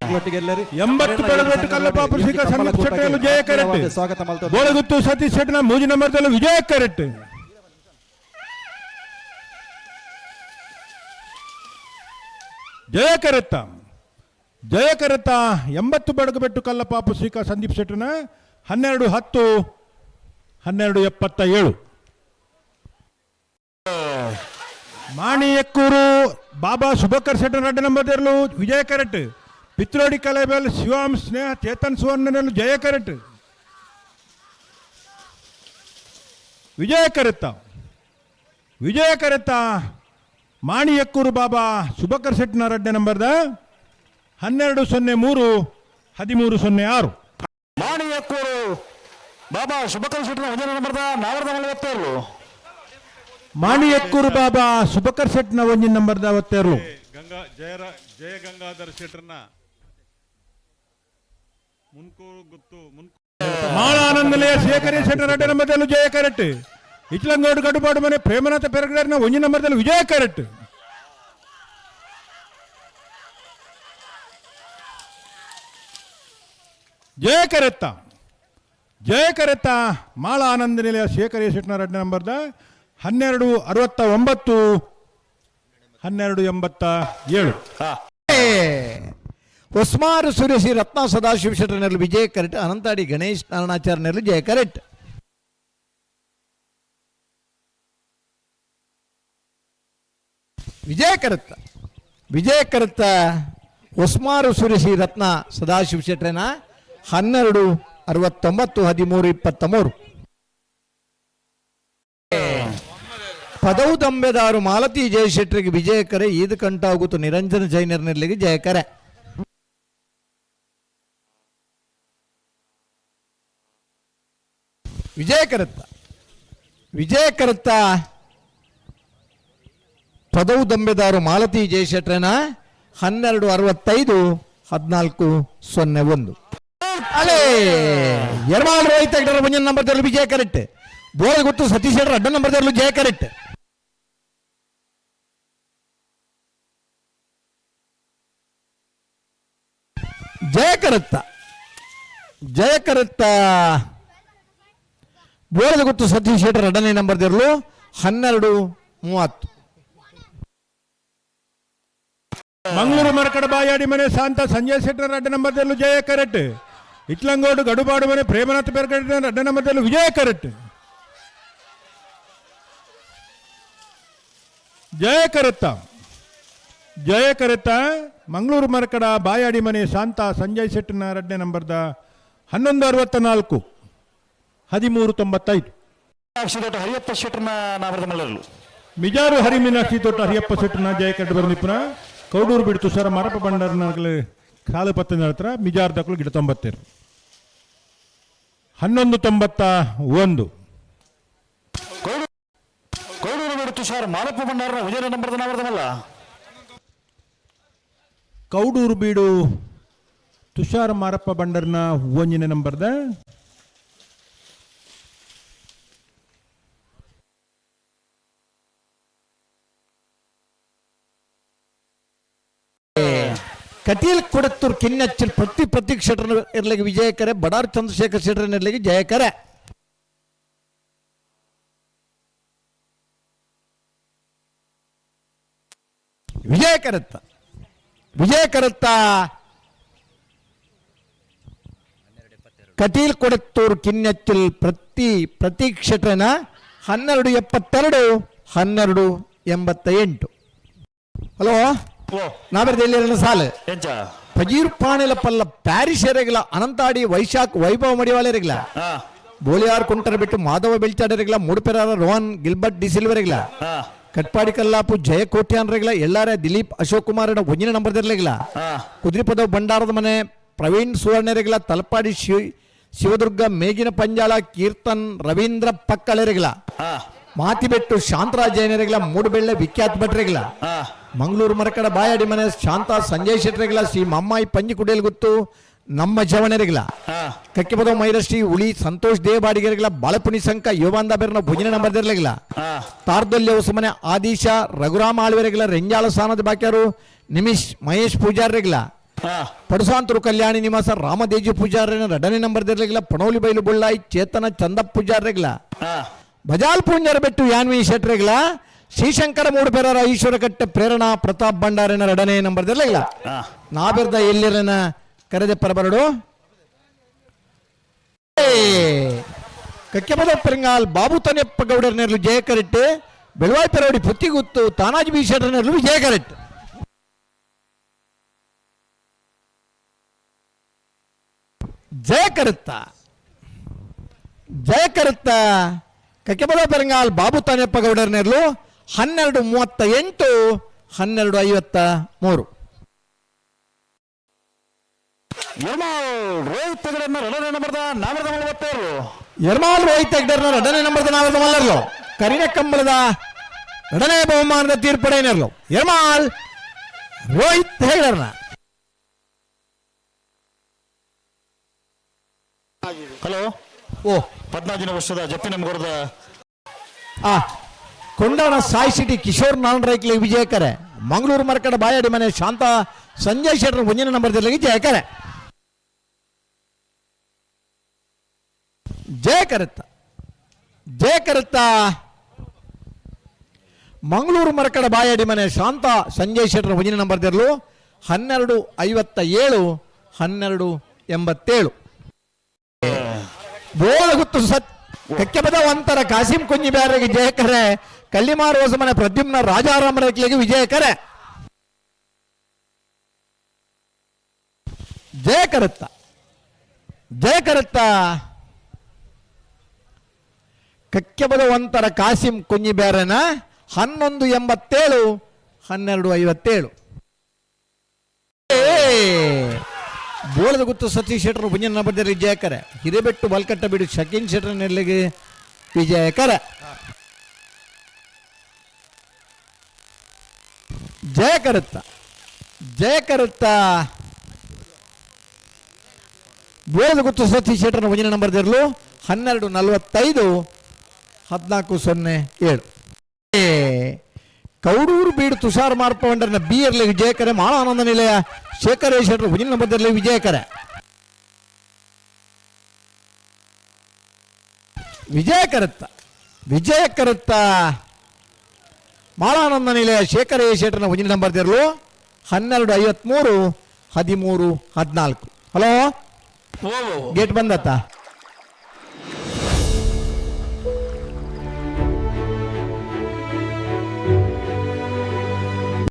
80 ಬೆಳಗಟ್ಟು ಕಲ್ಲಪಾಪು ಶ್ರೀಕ ಸಂದೀಪ್ ಶೆಟ್ಟಿಯನ್ನು ಜಯ correct ಬೋಳಗುತ್ತು Satish ಶೆಟ್ಟಿನ ಮೂಜಿ ನಂಬರ್ದಲ್ಲಿ ವಿಜಯ correct ಜಯ ಕರೆತ್ತ 80 ಬೆಳಗಬೆಟ್ಟು ಕಲ್ಲಪಾಪು ಶ್ರೀಕ ಸಂದೀಪ್ ಶೆಟ್ಟಿನ 12-10-12-77 ಮಾಣಿಯಕ್ಕೂರು ಬಾಬಾ ಸುಭಕರ್ ಶೆಟ್ಟರ್ 2 ನಂಬರ್ದಲ್ಲೂ ವಿಜಯ correct Pitrodi ಕಲೆಬೆಲ್ ಶಿವಾಮ್ ಸ್ನೇಹ ಚೇತನ್ ಸುವರ್ಣನಲ್ಲೂ ಜಯ correct ವಿಜಯ ಕರೆತ್ತ ಮಾಣಿಯಕ್ಕೂರು ಬಾಬಾ ಸುಭಕರ್ ಶೆಟ್ಟನ 2 ನಂಬರ್ದ 12-03-13-06 ಮಾಣಿಯಕ್ಕೂರು ಬಾಬಾ ಶುಭಕರ್ ಶೆಟ್ಟನ 1 ನಂಬರ್ದ 447 ಮಾಣಿಯಕ್ಕೂರು ಬಾಬಾ ಸುಭಕರ್ ಶೆಟ್ನ 1 ನಂಬರ್ದ 52 ಜಯ ಗಂಗಾಧರ್ ಶೆಟ್ಟರ್ನ ಮುನ್ಕೂರು ಗುತ್ತು ಮಾಳಾನಂದಲಯ ಶೇಖರಿ ಶೆಟ್ಟರ್ 2 ನಂಬರ್ದಲ್ಲೂ ಜಯ correct ಇಟ್ಲಂಗೋಡು ಗಡುಪಾಡು ಮನೆ ಪ್ರೇಮನಾಥ ಪೆರಗಡರ್ನ 1 ನಂಬರ್ದಲ್ಲಿ ವಿಜಯ correct ಜಯ ಕರೆತ್ತ ಮಾಳ ಆನಂದ ನಿಲಯ ಶೇಖರಿ ಶೆಟ್ಟನ 2 ನಂಬರ್ದ 12-69-12-87 ಹೊಸ್ಮಾರು ಸುರೇಶಿ ರತ್ನ ಸದಾಶಿವ ಶೆಟ್ಟರ್ನಲ್ಲಿ ವಿಜಯ ಕರೆಟ್ ಅನಂತಾಡಿ ಗಣೇಶ್ ನಾರಾಯಣಾಚಾರ್ಯನಲ್ಲಿ ಜಯ ಕರೆಟ್ ವಿಜಯ ಕರೆತ್ತ ಹೊಸ್ಮಾರು ಸುರೇಶಿ ರತ್ನ ಸದಾಶಿವ ಶೆಟ್ಟರ್ನ 12-69-13-23 ಪದೌದಂಬೆದಾರು ಮಾಲತಿ ಜಯಶೆಟ್ಟರಿಗೆ ವಿಜಯ ಕರೆ ಈದ್ ಕಂಟಾಗುತ್ತು ನಿರಂಜನ ಜೈನರ್ನಲ್ಲಿಗೆ ಜಯ ಕರೆ ವಿಜಯ ಕರೆತ್ತ ಪದೌದಂಬೆದಾರು ಮಾಲತಿ ಜಯಶೆಟ್ಟರನ 12-65-14-01 ಅಲೇ ಎರಮಾಲ್ ರೋಹಿತ್ ಹೆಗ್ಡರ್ 1 ನಂಬರ್ದಲ್ಲೂ ವಿಜಯ ಕರೆಟ್ ಬೋಳಗುತ್ತು ಸತೀಶ್ ಶೆಟ್ಟರ್ 2 ನಂಬರ್ದಲ್ಲೂ ಜಯ ಕರೆಟ್ ಜಯ ಕರೆತ್ತ ಬೋಳಗುತ್ತು ಸತೀಶ್ ಶೆಟ್ಟರ್ 2ನೇ ನಂಬರ್ದಲ್ಲೂ 12-30 ಮಂಗಳೂರು ಮರಕಡ ಬಾಯಾಡಿ ಮನೆ ಶಾಂತ ಸಂಜಯ್ ಶೆಟ್ಟರ್ 2 ನಂಬರ್ದಲ್ಲೂ ಜಯ ಕರೆಟ್ ಇಟ್ಲಂಗೋಡು ಗಡುಬಾಡು ಮನೆ ಪ್ರೇಮನಾಥ ಪೆರಗಡರ್ನ 2 ನಂಬರ್ದಲ್ಲೂ ವಿಜಯ ಕರೆಟ್ ಜಯ ಕರೆತ್ತ ಮಂಗಳೂರು ಮರಕಡ ಬಾಯಾಡಿ ಮನೆ ಶಾಂತ ಸಂಜಯ್ ಶೆಟ್ಟರ್ನ 2ನೇ ನಂಬರ್ದ 11-64-13-95 ಹರಿಯಪ್ಪ ಶೆಟ್ಟರ್ನ ನಾವರದ ಮಲ್ಲರು ಮಿಜಾರು ಹರಿಮೀನಾಕ್ಷಿ ತೋಟ ಹರಿಯಪ್ಪ ಶೆಟ್ಟರ್ನ ಜಯ ಕರೆಟ್ ಬಂದಿಪ್ಪನ ಕೌಡೂರು ಬಿಡ್ತು ಸರ ಮರಪ ಬಂಡಾರನಾಗಲಿ ಕಾಲು 10 ಹತ್ರ ಮಿಜಾರ್ ದಕ್ಕಲು ಗಿಡ 92 11-91 ಕೌಡೂರು ಬಿಡ್ತು ಸರ್ ಮಾಲಪ್ಪ ಬಂಡಾರನ 1 ನಂಬರ್ದ ನಾವರ್ದಮಲ್ಲ ಕೌಡೂರು ಬೀಡು ತುಷಾರ ಮಾರಪ್ಪ ಬಂಡರ್ನ 1 ನಂಬರ್ದ ಕಟೀಲ್ ಕೊಡತ್ತೂರ್ ಕಿನ್ನಚ್ಚಲ್ ಪ್ರತೀಕ್ ಶೆಟ್ಟರ್ ಇರ್ಲಿಗೆ ವಿಜಯ ಕರೆ ಬಡಾರ್ ಚಂದ್ರಶೇಖರ್ ಶೆಟ್ಟರ್ ಇರ್ಲಿಗೆ ಜಯ ಕರೆ ವಿಜಯ ಕರೆತ್ತ ಕಟೀಲ್ ಕೊಡತ್ತೂರ್ ಕಿನ್ನಚ್ಚಲ್ ಪ್ರತೀಕ್ ಶೆಟ್ಟರ್ನ 12-72-12-88 ಹಲೋ ನಾವೆಲ್ಲ ಸಾಲು ಫಜೀರ್ ಪಾಣೆಲ ಪಲ್ಲ ಪ್ಯಾರಿಸ್ ಎರೆಗಲ ಅನಂತಾಡಿ ವೈಶಾಖ್ ವೈಭವ ಮಡಿವಾಳೆರೆಗಲ ಬೋಳಿಯಾರ್ ಕುಂಟರ ಬಿಟ್ಟು ಮಾಧವ ಬೆಳ್ಚಾಡೆರೆಗಲ ಮೂಡುಪೆರಾರ ರೋಹನ್ ಗಿಲ್ಬರ್ಟ್ ಡಿ ಸಿಲ್ವರೆಗಲ ಕಟ್ಪಾಡಿ ಕಲ್ಲಾಪು ಜಯ ಕೋಟ್ಯಾನ್ರೆಗಲ ಎಲ್ಲಾರ ದಿಲೀಪ್ ಅಶೋಕ್ ಕುಮಾರ್ 1 ನಂಬರ್ದಿರ್ಲೆಗಲ ಕುದುರೆಪದ ಬಂಡಾರದ ಮನೆ ಪ್ರವೀಣ್ ಸುವರ್ಣರೆಗಲ ತಲಪಾಡಿ ಶಿವದುರ್ಗ ಮೇಗಿನ ಪಂಜಾಳ ಕೀರ್ತನ್ ರವೀಂದ್ರ ಪಕ್ಕಳೆರೆಗಲ ಮಾತಿಬೆಟ್ಟು ಶಾಂತರಾಜ್ ಜೈನರೆಗಲ ಮೂಡುಬೆಳ್ಳೆ ವಿಖ್ಯಾತ್ ಭಟ್ರೆಗಲ ಮಂಗಳೂರು ಮರಕಡ ಬಾಯಾಡಿ ಮನೆ ಶಾಂತ ಸಂಜಯ್ ಶೆಟ್ಟರೆಗಲ ಶ್ರೀ ಮಮ್ಮಾಯಿ ಪಂಜಿ ಕುಡಿಯಲ್ ಗೊತ್ತು ನಮ್ಮ ಜವನರೆಗಲ ಕಕ್ಕೆಪದ ಮೈರಶ್ರೀ ಉಳಿ ಸಂತೋಷ್ ದೇವಾಡಿಗೆರೆಗಲ ಬಾಳಪುಣಿ ಸಂಕ ಯುವಾಂದ ಬೆರ್ನ ಭುಜನ ನಂಬರ್ದಿರ್ಲೆಗಲ ತಾರ್ದೊಲ್ಯ ಹೊಸಮನೆ ಆದೀಶ ರಘುರಾಮ ಆಳ್ವೆರೆಗಲ ರೆಂಜಾಳ ಸಾನದ ಬಾಕ್ಯಾರು ನಿಮಿಷ್ ಮಹೇಶ್ ಪೂಜಾರ್ರೆಗಲ ಪಡುಸಾಂತರು ಕಲ್ಯಾಣಿ ನಿವಾಸ ರಾಮದೇಜಿ ಪೂಜಾರಿನ 2ನೇ ನಂಬರ್ ದಿರ್ಲಿಗಿಲ್ಲ ಪಣೋಲಿ ಬೈಲು ಬುಳ್ಳಾಯಿ ಚೇತನ ಚಂದಪ್ಪ ಪೂಜಾರಿಗಿಲ್ಲ ಬಜಾಲ್ ಪೂಂಜರ ಬೆಟ್ಟು ಯಾನ್ವಿ ಶೆಟ್ರಿಗಿಲ್ಲ ಶ್ರೀಶಂಕರ ಮೂಡುಪೆರರ ಈಶ್ವರ ಕಟ್ಟೆ ಪ್ರೇರಣಾ ಪ್ರತಾಪ್ ಭಂಡಾರಿನ 2ನೇ ನಂಬರ್ ದಿರ್ಲಿಗಿಲ್ಲ ನಾಬಿರ್ದ ಎಲ್ಲಿರನ ಕರೆದೆ ಪರಬರಡು ಕಕ್ಕೆಪದ ಪೆರಿಂಗಾಲ್ ಬಾಬು ತನೆಪ್ಪ ಗೌಡರ್ನೆರ್ಲು ಜಯ ಕರೆಟ್ಟು ಬೆಳವಾಯಿ ಪೆರವಡಿ ಪುತ್ತಿಗುತ್ತು ತಾನಾಜಿ ಬಿ ಶೆಟ್ರನೆರ್ಲು ವಿಜಯ ಕರೆಟ್ಟು ಜಯ ಕರುತ್ತ ಕಕ್ಕೆಪದ ಪೆರಿಂಗಾಲ್ ಬಾಬು ತನೆಪ್ಪ ಗೌಡರ್ನೆರ್ಲು 12:38 12:53 ರೋಹಿತ್ ತೆಗಡನ್ನ 2ನೇ ನಂಬರ್ದ 447 ಯರ್ಮಾಲ್ ರೋಹಿತ್ ಹೆಗ್ಡರ್ನ 2ನೇ ನಂಬರ್ದ 4 ಕರಿನ ಕಂಬಳದ 2ನೇ ಬಹುಮಾನದ ತೀರ್ಪಡೆಯನ್ನೆರಲು ಯರ್ಮಾಲ್ ರೋಹಿತ್ ಹೆಗ್ಡರ್ನ ಹಲೋ ಓ 14 ವರ್ಷದ ಜಪ್ಪಿನಂಗೊರದ ಕೊಂಡಾಣ ಸಾಯಿ ಸಿಟಿ ಕಿಶೋರ್ ನಾಲ್ರೈಕ್ಲಿ ವಿಜಯಕರೆ ಮಂಗಳೂರು ಮರಕಡ ಬಾಯಾಡಿ ಮನೆ ಶಾಂತ ಸಂಜಯ್ ಶೆಟ್ಟರ್ 1ನೇ ನಂಬರ್ ದಿರ್ಲಿಗೆ ಜಯಕರೆ ಜಯ ಕರುತ್ತ ಮಂಗಳೂರು ಮರಕಡ ಬಾಯಾಡಿ ಮನೆ ಶಾಂತ ಸಂಜಯ್ ಶೆಟ್ಟರ್ 1ನೇ ನಂಬರ್ ದಿರ್ಲು 12:57 12:87 ಬೋಳಗುತ್ತು ಕಕ್ಕೆಪದ ಒಂತರ ಕಾಸಿಂ ಕುಂಜಿ ಬ್ಯಾರಿಗೆ ಜಯಕರೆ ಕಳ್ಳಿಮಾರು ಹೊಸಮನೆ ಪ್ರದ್ಯುಮ್ನ ರಾಜಾರಾಮ ರೇಖ್ಲಿಗೆ ವಿಜಯಕರೆ ಜಯ ಕರುತ್ತ ಕಕ್ಕೆಪದ ಒಂತರ ಕಾಸಿಂ ಕುಂಜಿ ಬ್ಯಾರನ 11:87 12:57 ಬೋಳದ ಗುತ್ತು ಸತೀಶ್ ಶೆಟ್ಟರ್ 1ನೇ ನಂಬರ್ ವಿಜಯಕರೆ ಹಿರೇಬೆಟ್ಟು ಬಲ್ಕಟ್ಟ ಬಿಡು ಶಕೀನ್ ಶೆಟ್ಟರ್ ನೆರಳಿಗೆ ವಿಜಯಕರ ಜಯ ಕರುತ್ತ ಬೋಳದ ಗುತ್ತು ಸತೀಶ್ ಶೆಟ್ಟರ್ 1ನೇ ನಂಬರ್ ದಿರ್ಲು 12:45 14:07 ಕೌಡೂರು ಬೀಡು ತುಷಾರ್ ಮಾರ್ಪವಂಡರ್ನ ಬಿಯರ್ಲಿ ವಿಜಯಕರೆ ಮಾಳ ಆನಂದ ನಿಲಯ ಶೇಖರ ಶೆಟ್ಟರ್ 1ನೇ ನಂಬರ್ ದಿರ್ಲಿ ವಿಜಯಕರೆ ವಿಜಯ ಕರುತ್ತ ಮಾಳಾನಂದ ನಿಲಯ ಶೇಖರ ಶೆಟ್ಟರ್ನ 1ನೇ ನಂಬರ್ ದಿರ್ಲು 12:53 13:14 ಹಲೋ ಗೇಟ್ ಬಂದತ್ತ